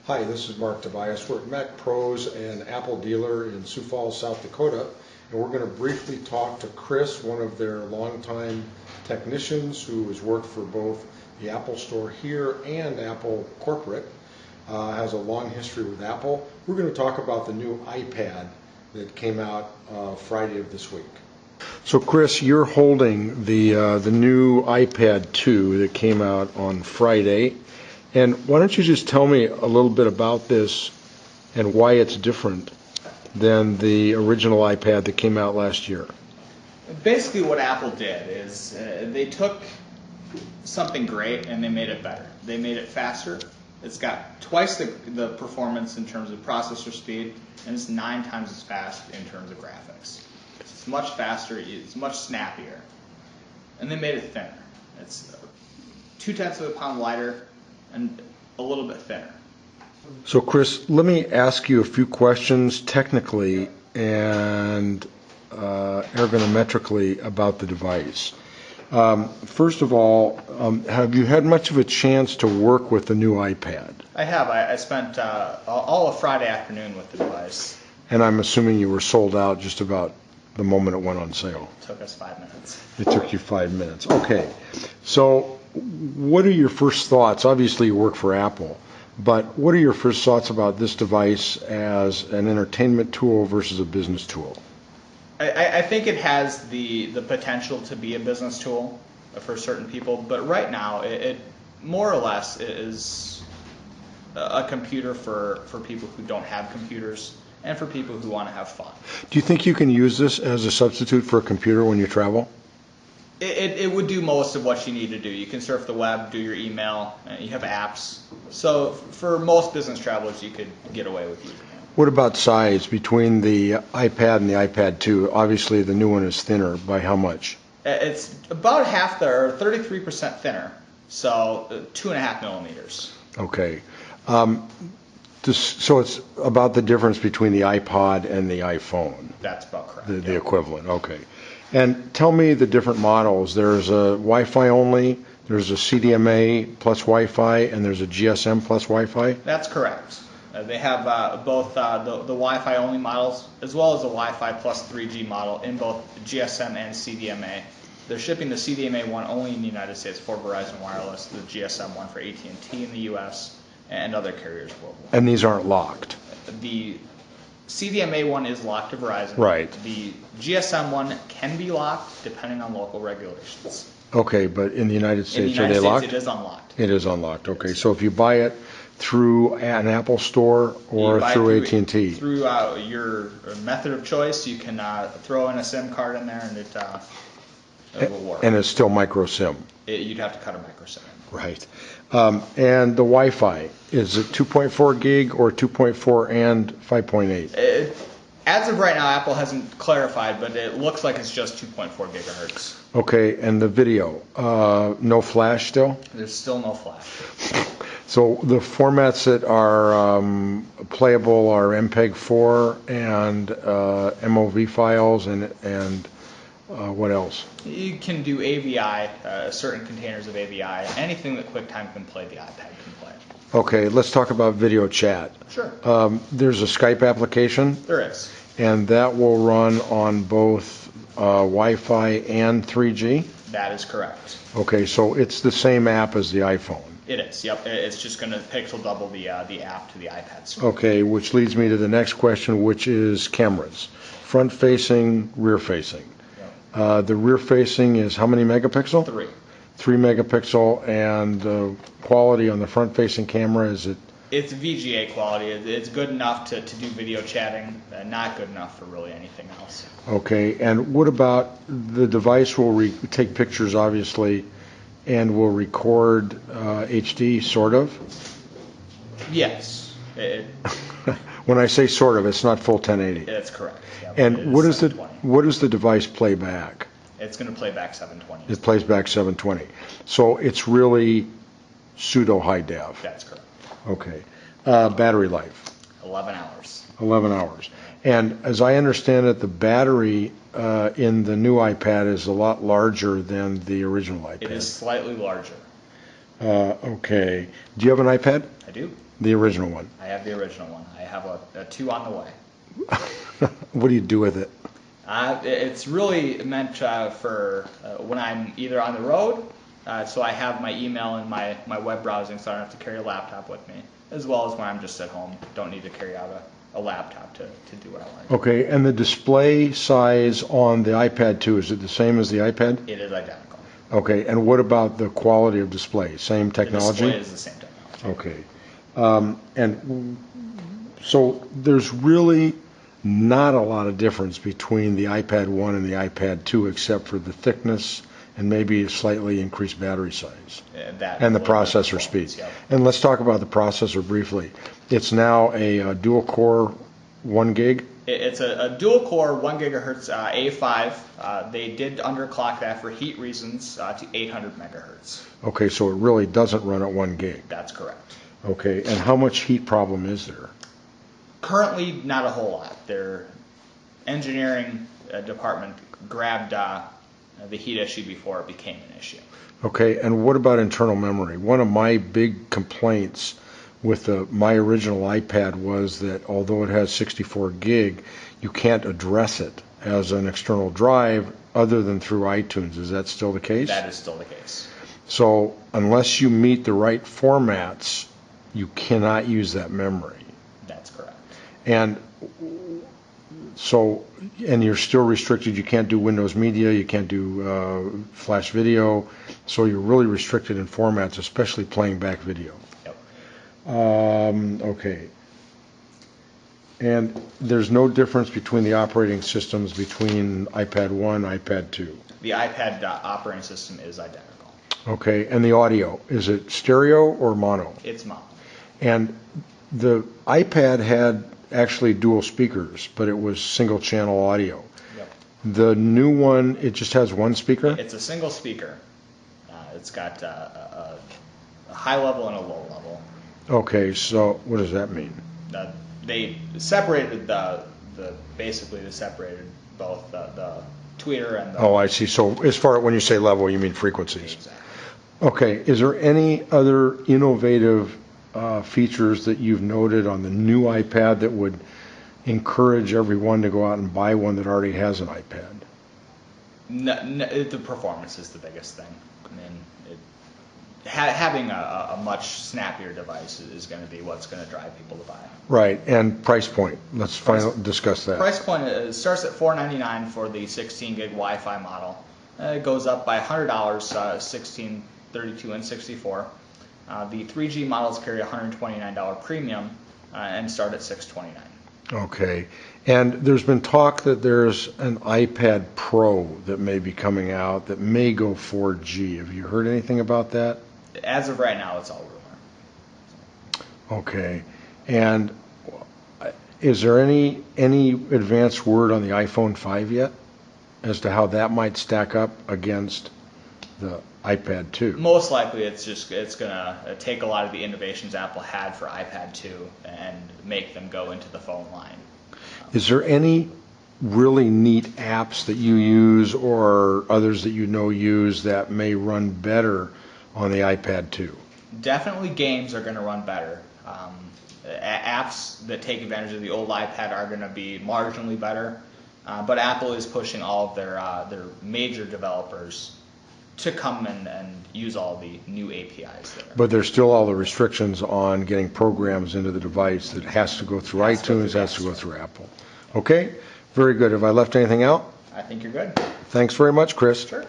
Hi, this is Mark Tobias. We're at Mac Pros, an Apple dealer in Sioux Falls, South Dakota, and we're going to briefly talk to Chris, one of their longtime technicians who has worked for both the Apple Store here and Apple Corporate, has a long history with Apple. We're going to talk about the new iPad that came out Friday of this week. So Chris, you're holding the new iPad 2 that came out on Friday. And why don't you just tell me a little bit about this and why it's different than the original iPad that came out last year? Basically what Apple did is they took something great and they made it better. They made it faster. It's got twice the performance in terms of processor speed, and it's 9 times as fast in terms of graphics. It's much faster, it's much snappier. And they made it thinner. It's 0.2 of a pound lighter and a little bit thinner. So Chris, let me ask you a few questions technically and ergonometrically about the device. First of all, have you had much of a chance to work with the new iPad? I have. I spent all of Friday afternoon with the device. And I'm assuming you were sold out just about the moment it went on sale. It took us 5 minutes. It took you 5 minutes. Okay. So what are your first thoughts? Obviously you work for Apple, but what are your first thoughts about this device as an entertainment tool versus a business tool? I think it has the potential to be a business tool for certain people, but right now it more or less is a computer for people who don't have computers and for people who want to have fun. Do you think you can use this as a substitute for a computer when you travel? It would do most of what you need to do. You can surf the web, do your email, you have apps. So for most business travelers, you could get away with using it. What about size between the iPad and the iPad 2? Obviously, the new one is thinner. By how much? It's about half or 33% thinner, so 2.5 millimeters. Okay. So it's about the difference between the iPod and the iPhone. That's about correct. The equivalent, okay. And tell me the different models. There's a Wi-Fi only, there's a CDMA plus Wi-Fi, and there's a GSM plus Wi-Fi? That's correct. They have both the Wi-Fi only models as well as the Wi-Fi plus 3G model in both GSM and CDMA. They're shipping the CDMA one only in the United States for Verizon Wireless, the GSM one for AT&T in the US, and other carriers worldwide. And these aren't locked? The CDMA one is locked to Verizon. Right. The GSM one can be locked depending on local regulations. Okay, but in the United States, are they locked? It is unlocked. It is unlocked. Okay, so if you buy it through an Apple store or through AT&T? Through your method of choice, you can throw in a SIM card in there and it will work. And it's still micro SIM? You'd have to cut a micro SIM. Right. And the Wi-Fi, is it 2.4 gig or 2.4 and 5.8? As of right now, Apple hasn't clarified, but it looks like it's just 2.4 gigahertz. Okay, and the video, no flash still? There's still no flash. So the formats that are playable are MPEG-4 and MOV files and what else? You can do AVI, certain containers of AVI. Anything that QuickTime can play, the iPad can play. Okay, let's talk about video chat. Sure. There's a Skype application. There is. And that will run on both Wi-Fi and 3G? That is correct. Okay, so it's the same app as the iPhone? It is, yep. It's just going to pixel double the app to the iPad screen. Okay, which leads me to the next question, which is cameras. Front-facing, rear-facing. Yep. The rear-facing is how many megapixel? 3. 3 megapixel, and the quality on the front-facing camera, is it? It's VGA quality. It's good enough to do video chatting, not good enough for really anything else. Okay, and what about the device will take pictures, obviously, and will record HD, sort of? Yes. When I say sort of, it's not full 1080. That's correct. Yep. And what does the device play back? It's going to play back 720. It plays back 720. So it's really pseudo high def. That's correct. Okay. Battery life? 11 hours. 11 hours. And as I understand it, the battery in the new iPad is a lot larger than the original iPad. It is slightly larger. Okay. Do you have an iPad? I do. The original one. I have the original one. I have a 2 on the way. What do you do with it? It's really meant for when I'm either on the road, so I have my email and my web browsing, so I don't have to carry a laptop with me, as well as when I'm just at home, don't need to carry out a laptop to do what I want to do. Okay, and the display size on the iPad 2, is it the same as the iPad? It is identical. Okay, and what about the quality of display? Same technology? The display is the same technology. Okay. And so there's really not a lot of difference between the iPad 1 and the iPad 2 except for the thickness and maybe a slightly increased battery size and the processor speed. Yep. And let's talk about the processor briefly. It's now a dual-core 1 gig. It's a dual-core 1 gigahertz A5. They did underclock that for heat reasons to 800 megahertz. Okay, so it really doesn't run at 1 gig. That's correct. Okay, and how much heat problem is there? Currently, not a whole lot. Their engineering department grabbed the heat issue before it became an issue. Okay, and what about internal memory? One of my big complaints with my original iPad was that although it has 64 gig, you can't address it as an external drive other than through iTunes. Is that still the case? That is still the case. So unless you meet the right formats, you cannot use that memory. That's correct. And so, and you're still restricted. You can't do Windows Media. You can't do Flash Video. So you're really restricted in formats, especially playing back video. Yep. Okay. And there's no difference between the operating systems between iPad 1 and iPad 2. The iPad operating system is identical. Okay. And the audio, is it stereo or mono? It's mono. And the iPad had actually dual speakers, but it was single channel audio. Yep. The new one, it just has one speaker? It's a single speaker. It's got a high level and a low level. Okay, so what does that mean? They separated basically they separated both the tweeter and the... Oh, I see. So as far as when you say level, you mean frequencies. Exactly. Okay, is there any other innovative features that you've noted on the new iPad that would encourage everyone to go out and buy one that already has an iPad? No, the performance is the biggest thing. I mean, having a much snappier device is going to be what's going to drive people to buy it. Right, and price point. Let's discuss that. Price point starts at $499 for the 16 gig Wi-Fi model. It goes up by $100, 16, 32, and 64. The 3G models carry $129 premium and start at $629. Okay, and there's been talk that there's an iPad Pro that may be coming out that may go 4G. Have you heard anything about that? As of right now, it's all rumor. Okay, and is there any advanced word on the iPhone 5 yet as to how that might stack up against the iPad 2? Most likely, it's going to take a lot of the innovations Apple had for iPad 2 and make them go into the phone line. Is there any really neat apps that you use or others that you know use that may run better on the iPad 2? Definitely games are going to run better. Apps that take advantage of the old iPad are going to be marginally better, but Apple is pushing all of their major developers to come and use all the new APIs there. But there's still all the restrictions on getting programs into the device that has to go through iTunes, has to go through Apple. Okay, very good. Have I left anything out? I think you're good. Thanks very much, Chris. Sure.